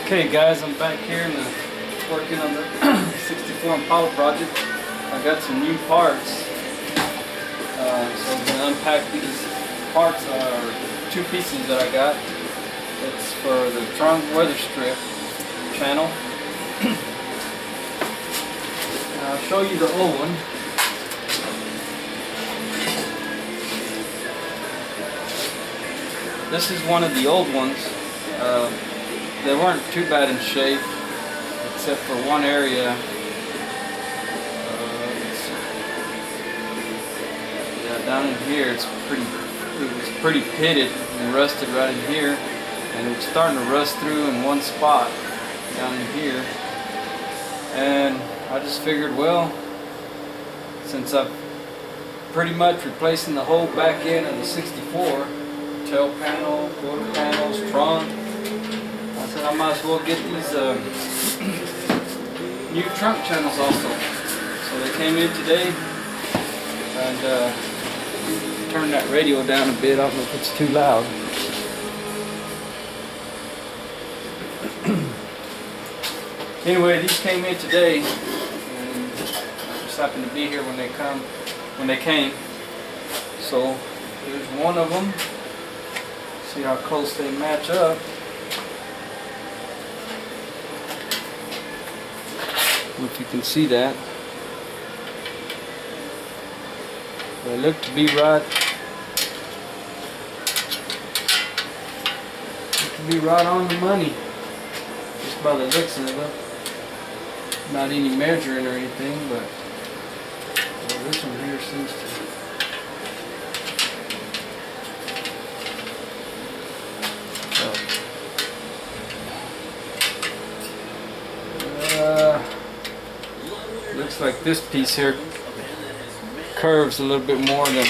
Okay guys, I'm back here and working on the 64 Impala project. I got some new parts, so I'm going to unpack these parts, two pieces that I got. It's for the trunk weather strip channel. I'll show you the old one. This is one of the old ones. They weren't too bad in shape, except for one area. Yeah, down in here, it was pretty pitted and rusted right in here, and it was starting to rust through in one spot down in here. And I just figured, well, since I'm pretty much replacing the whole back end of the 64, tail panel, quarter panels, trunk, I said I might as well get these new trunk channels also. So they came in today, and turn that radio down a bit. I don't know if it's too loud. Anyway, these came in today, and I just happened to be here when they came. So here's one of them. See how close they match up. If you can see that. They look to be right on the money. Just by the looks of it. Not any measuring or anything, but well, this one here seems to. Looks like this piece here curves a little bit more than.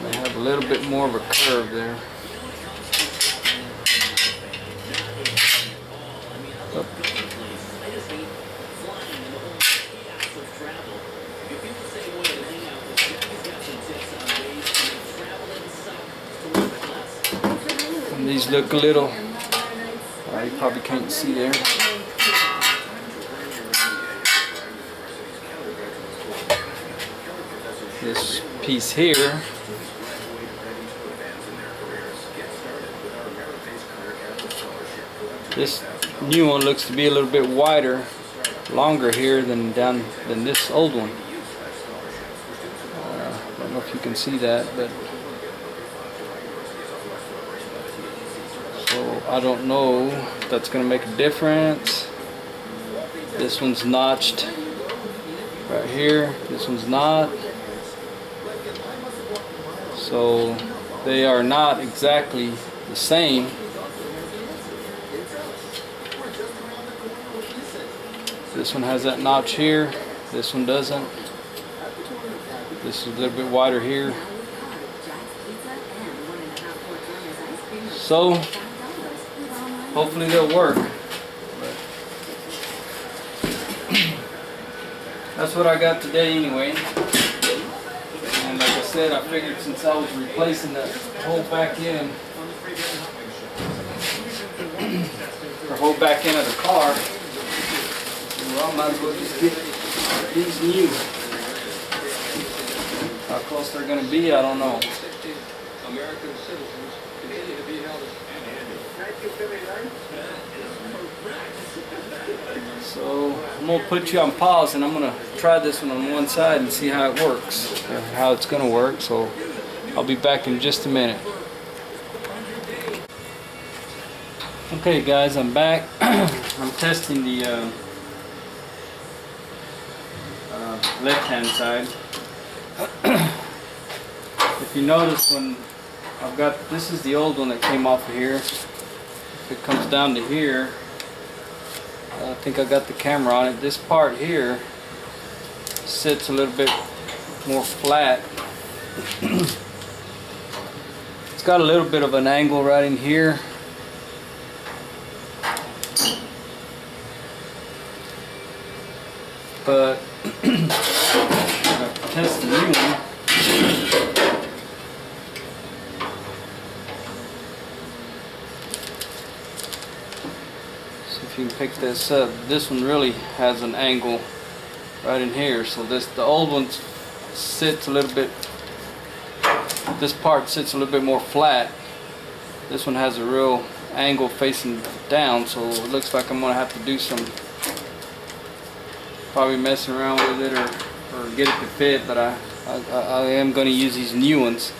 They have a little bit more of a curve there. And these look a little. You probably can't see there. This piece here, this new one looks to be a little bit wider, longer here than this old one. I don't know if you can see that, but so I don't know if that's going to make a difference. This one's notched right here. This one's not. So they are not exactly the same. This one has that notch here. This one doesn't. This is a little bit wider here. So hopefully they'll work. That's what I got today anyway. And like I said, I figured since I was replacing the whole back end, or whole back end of the car, well, I might as well just get these new. How close they're going to be, I don't know. American citizens continue to be held So I'm going to put you on pause, and I'm going to try this one on one side and see how it works, or how it's going to work. So I'll be back in just a minute. Okay guys, I'm back. I'm testing the left hand side. If you notice, when I've got, this is the old one that came off of here. If it comes down to here, I think I got the camera on it. This part here sits a little bit more flat. It's got a little bit of an angle right in here. But test the new one. you can pick this up. This one really has an angle right in here. So the old one sits a little bit, this part sits a little bit more flat. This one has a real angle facing down, so it looks like I'm gonna have to do some probably messing around with it or get it to fit, but I am gonna use these new ones.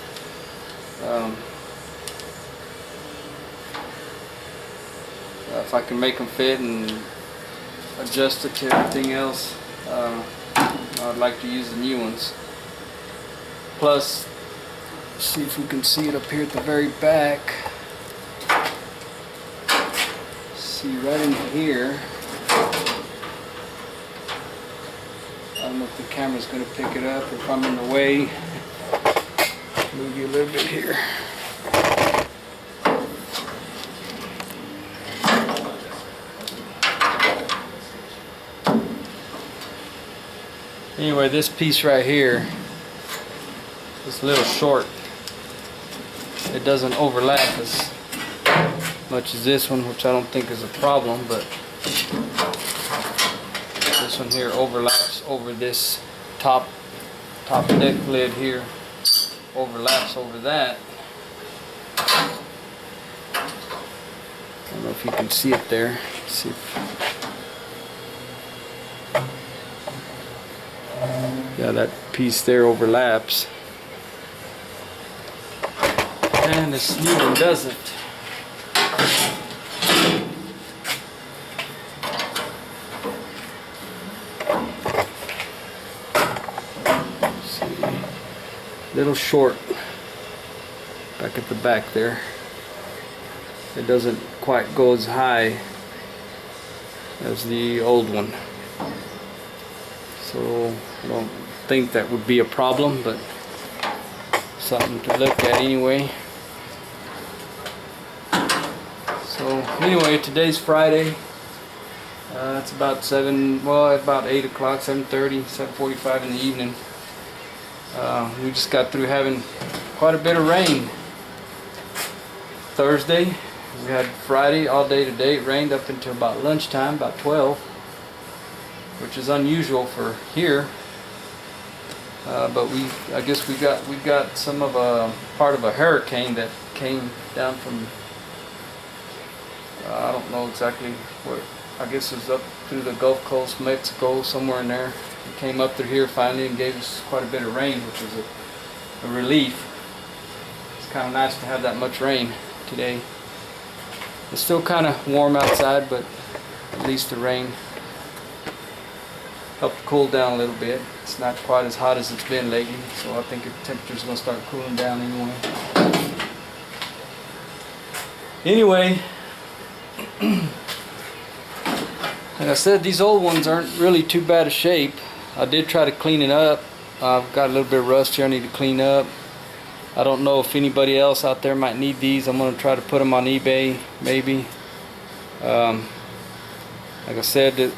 If I can make them fit and adjust it to everything else, I'd like to use the new ones. Plus, see if we can see it up here at the very back. See right in here. I don't know if the camera's going to pick it up or if I'm in the way. Move you a little bit here. Anyway, this piece right here is a little short. It doesn't overlap as much as this one, which I don't think is a problem, but this one here overlaps over this top deck lid here, overlaps over that. I don't know if you can see it there. Let's see if, yeah, that piece there overlaps, and this new one doesn't. Little short back at the back there. It doesn't quite go as high as the old one, so I don't think that would be a problem, but something to look at anyway. So anyway, today's Friday. It's about about 8 o'clock, 7:30, 7:45 in the evening. We just got through having quite a bit of rain. Thursday, we had Friday all day today. It rained up until about lunchtime, about 12, which is unusual for here. But I guess we got some of a part of a hurricane that came down from I don't know exactly where. I guess it was up through the Gulf Coast, Mexico, somewhere in there. It came up through here finally and gave us quite a bit of rain, which was a relief. It's kind of nice to have that much rain today. It's still kind of warm outside, but at least the rain helped cool down a little bit. It's not quite as hot as it's been lately, so I think the temperature's going to start cooling down anyway. Anyway, like I said, these old ones aren't really too bad a shape. I did try to clean it up. I've got a little bit of rust here I need to clean up. I don't know if anybody else out there might need these. I'm going to try to put them on eBay, maybe. Like I said,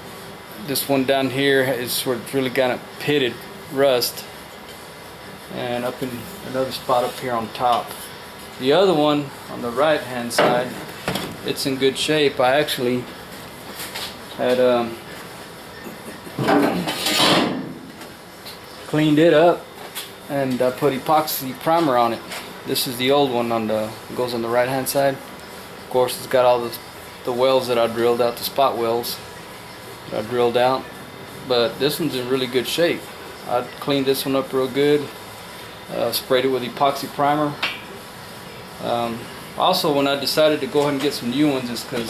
this one down here is sort of really got a pitted rust. And up in another spot up here on top. The other one on the right hand side, it's in good shape. I actually had cleaned it up and put epoxy primer on it. This is the old one goes on the right hand side. Of course, it's got all the wells that I drilled out, the spot wells that I drilled out. But this one's in really good shape. I cleaned this one up real good. Sprayed it with epoxy primer. Also, when I decided to go ahead and get some new ones, is because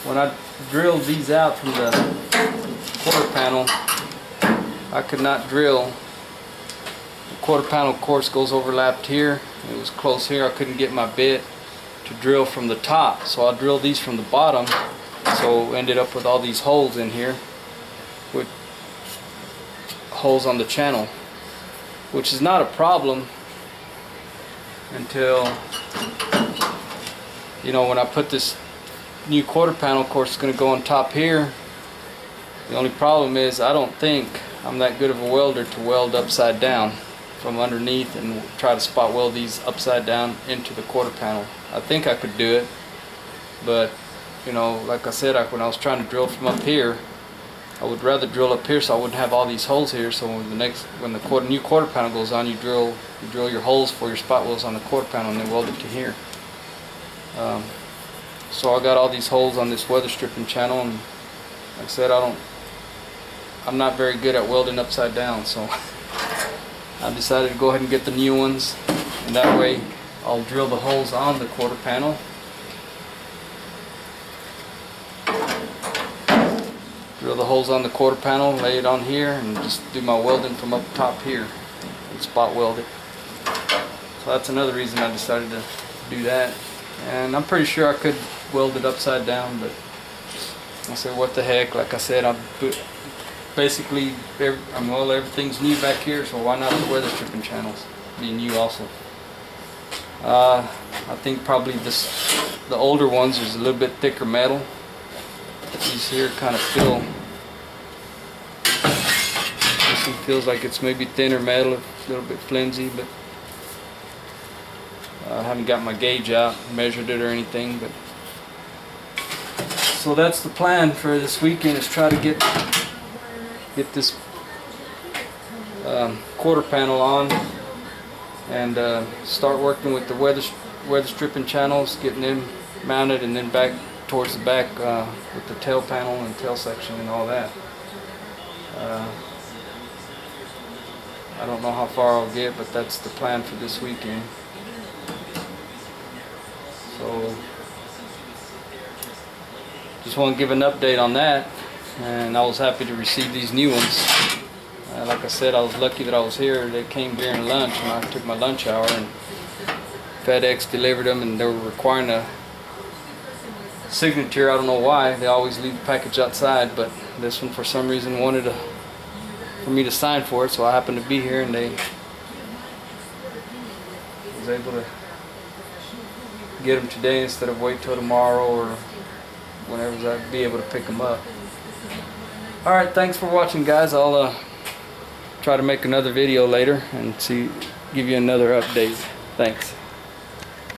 when I drilled these out from the quarter panel, I could not drill. The quarter panel, of course, goes overlapped here. It was close here. I couldn't get my bit to drill from the top, so I drilled these from the bottom. So ended up with all these holes in here, with holes on the channel, which is not a problem until, you know, when I put this new quarter panel, of course, it's going to go on top here. The only problem is I don't think I'm that good of a welder to weld upside down from underneath and try to spot weld these upside down into the quarter panel. I think I could do it, But you know, like I said, when I was trying to drill from up here, I would rather drill up here so I wouldn't have all these holes here. So when the new quarter panel goes on, you drill your holes for your spot welds on the quarter panel and then weld it to here. So I got all these holes on this weather stripping channel, and like I said, I'm not very good at welding upside down, so I decided to go ahead and get the new ones, and that way I'll drill the holes on the quarter panel. Drill the holes on the quarter panel, lay it on here, and just do my welding from up top here and spot weld it. So that's another reason I decided to do that. And I'm pretty sure I could weld it upside down, but I said, what the heck? Like I said, basically everything's new back here, so why not the weather stripping channels be new also? I think probably the older ones is a little bit thicker metal. These here kind of feel, this one feels like it's maybe thinner metal, a little bit flimsy, but I haven't got my gauge out, measured it or anything. But so that's the plan for this weekend, is try to get this quarter panel on and start working with the weather stripping channels, getting them mounted, and then back towards the back with the tail panel and tail section and all that. I don't know how far I'll get, but that's the plan for this weekend. So just want to give an update on that, and I was happy to receive these new ones. Like I said, I was lucky that I was here. They came during lunch, and I took my lunch hour, and FedEx delivered them, and they were requiring a signature. I don't know why. They always leave the package outside, but this one for some reason wanted for me to sign for it, so I happened to be here, and they was able to get them today instead of wait till tomorrow or whenever I'd be able to pick them up. Alright, thanks for watching, guys. I'll try to make another video later and give you another update. Thanks.